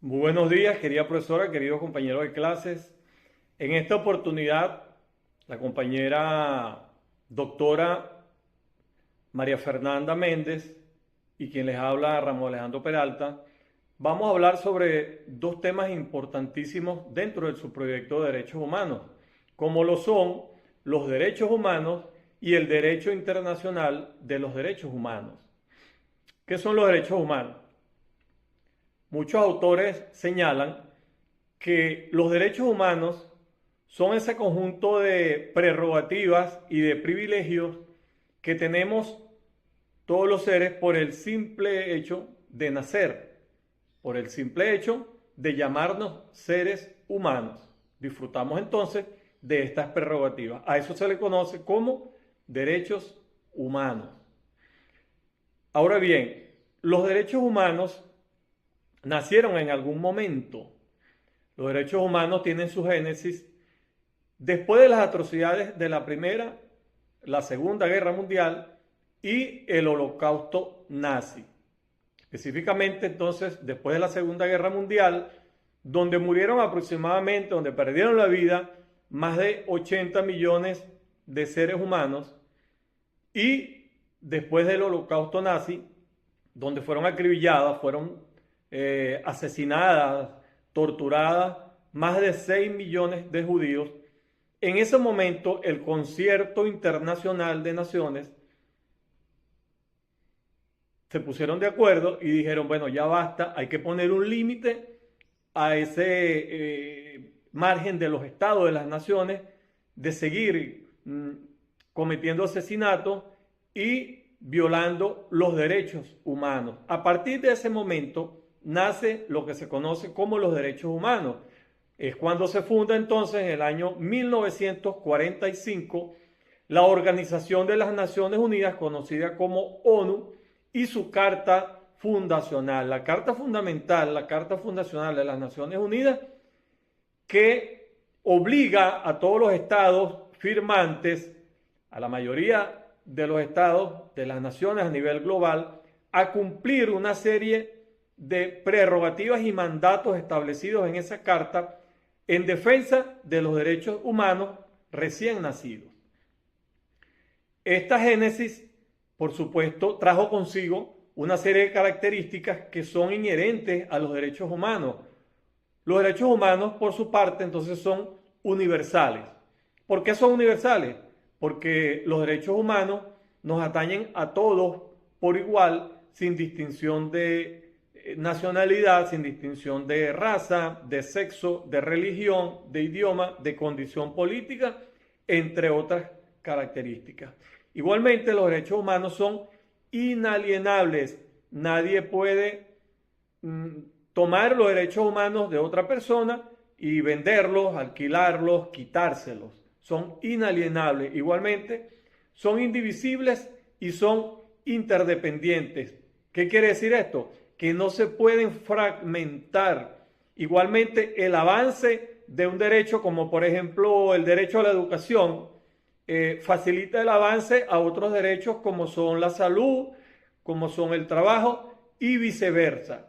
Muy buenos días, querida profesora, queridos compañeros de clases. En esta oportunidad, la compañera doctora María Fernanda Méndez y quien les habla, Ramón Alejandro Peralta, vamos a hablar sobre dos temas importantísimos dentro de su proyecto de derechos humanos, como lo son los derechos humanos y el derecho internacional de los derechos humanos. ¿Qué son los derechos humanos? Muchos autores señalan que los derechos humanos son ese conjunto de prerrogativas y de privilegios que tenemos todos los seres por el simple hecho de nacer, por el simple hecho de llamarnos seres humanos. Disfrutamos entonces de estas prerrogativas. A eso se le conoce como derechos humanos. Ahora bien, los derechos humanos nacieron en algún momento. Los derechos humanos tienen su génesis después de las atrocidades de la Primera, la Segunda Guerra Mundial y el Holocausto nazi. Específicamente entonces después de la Segunda Guerra Mundial, donde murieron aproximadamente, donde perdieron la vida más de 80 millones de seres humanos, y después del Holocausto nazi, donde fueron acribilladas, fueron asesinadas, torturadas más de 6 millones de judíos. En ese momento, el Concierto Internacional de Naciones se pusieron de acuerdo y dijeron, bueno, ya basta, hay que poner un límite a ese margen de los estados de las naciones de seguir cometiendo asesinatos y violando los derechos humanos. A partir de ese momento nace lo que se conoce como los derechos humanos. Es cuando se funda entonces en el año 1945 la Organización de las Naciones Unidas, conocida como ONU, y su carta fundacional, la carta fundamental, la carta fundacional de las Naciones Unidas, que obliga a todos los estados firmantes, a la mayoría de los estados de las naciones a nivel global, a cumplir una serie de prerrogativas y mandatos establecidos en esa carta en defensa de los derechos humanos recién nacidos. Esta génesis, por supuesto, trajo consigo una serie de características que son inherentes a los derechos humanos. Los derechos humanos, por su parte, entonces son universales. ¿Por qué son universales? Porque los derechos humanos nos atañen a todos por igual, sin distinción de nacionalidad, sin distinción de raza, de sexo, de religión, de idioma, de condición política, entre otras características. Igualmente, los derechos humanos son inalienables. Nadie puede tomar los derechos humanos de otra persona y venderlos, alquilarlos, quitárselos. Son inalienables. Igualmente, son indivisibles y son interdependientes. ¿Qué quiere decir esto? Que no se pueden fragmentar. Igualmente, el avance de un derecho, como por ejemplo el derecho a la educación, facilita el avance a otros derechos como son la salud, como son el trabajo y viceversa.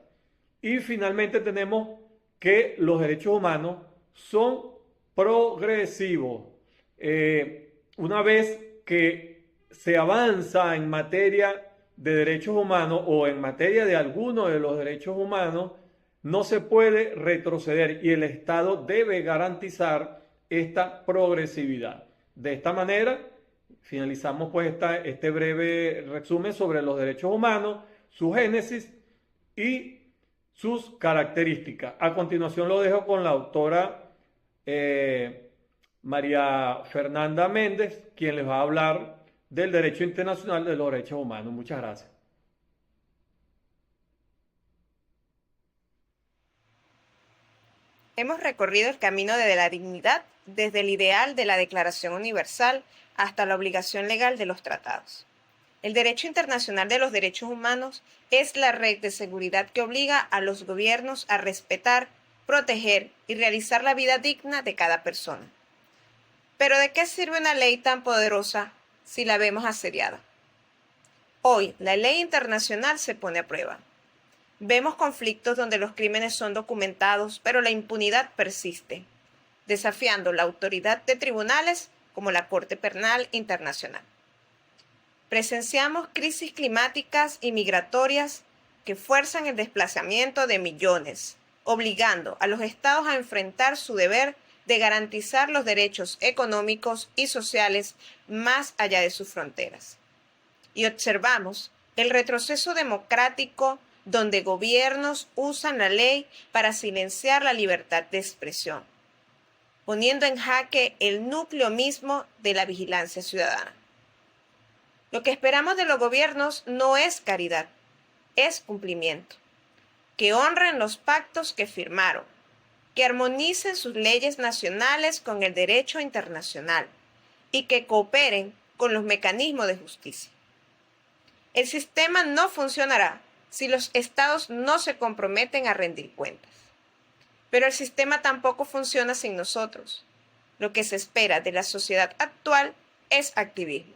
Y finalmente tenemos que los derechos humanos son progresivos. Una vez que se avanza en materia de derechos humanos o en materia de alguno de los derechos humanos, no se puede retroceder y el Estado debe garantizar esta progresividad. De esta manera, finalizamos pues este breve resumen sobre los derechos humanos, su génesis y sus características. A continuación lo dejo con la autora María Fernanda Méndez, quien les va a hablar del derecho internacional de los derechos humanos. Muchas gracias. Hemos recorrido el camino de la dignidad desde el ideal de la Declaración Universal hasta la obligación legal de los tratados. El derecho internacional de los derechos humanos es la red de seguridad que obliga a los gobiernos a respetar, proteger y realizar la vida digna de cada persona. Pero ¿de qué sirve una ley tan poderosa si la vemos asediada? Hoy, la ley internacional se pone a prueba. Vemos conflictos donde los crímenes son documentados, pero la impunidad persiste, desafiando la autoridad de tribunales como la Corte Penal Internacional. Presenciamos crisis climáticas y migratorias que fuerzan el desplazamiento de millones, obligando a los estados a enfrentar su deber de garantizar los derechos económicos y sociales más allá de sus fronteras. Y observamos el retroceso democrático donde gobiernos usan la ley para silenciar la libertad de expresión, poniendo en jaque el núcleo mismo de la vigilancia ciudadana. Lo que esperamos de los gobiernos no es caridad, es cumplimiento. Que honren los pactos que firmaron, que armonicen sus leyes nacionales con el derecho internacional y que cooperen con los mecanismos de justicia. El sistema no funcionará si los estados no se comprometen a rendir cuentas. Pero el sistema tampoco funciona sin nosotros. Lo que se espera de la sociedad actual es activismo,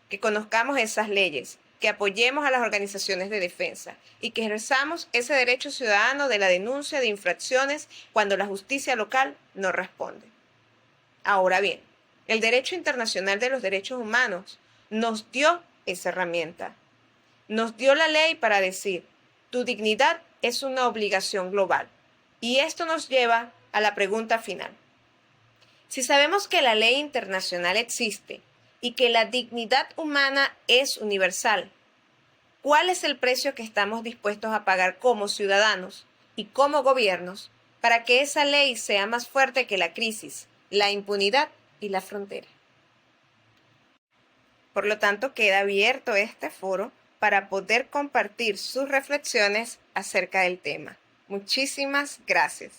que conozcamos esas leyes, que apoyemos a las organizaciones de defensa y que ejerzamos ese derecho ciudadano de la denuncia de infracciones cuando la justicia local no responde. Ahora bien, el derecho internacional de los derechos humanos nos dio esa herramienta. Nos dio la ley para decir, tu dignidad es una obligación global. Y esto nos lleva a la pregunta final. Si sabemos que la ley internacional existe y que la dignidad humana es universal, ¿cuál es el precio que estamos dispuestos a pagar como ciudadanos y como gobiernos para que esa ley sea más fuerte que la crisis, la impunidad y la frontera? Por lo tanto, queda abierto este foro para poder compartir sus reflexiones acerca del tema. Muchísimas gracias.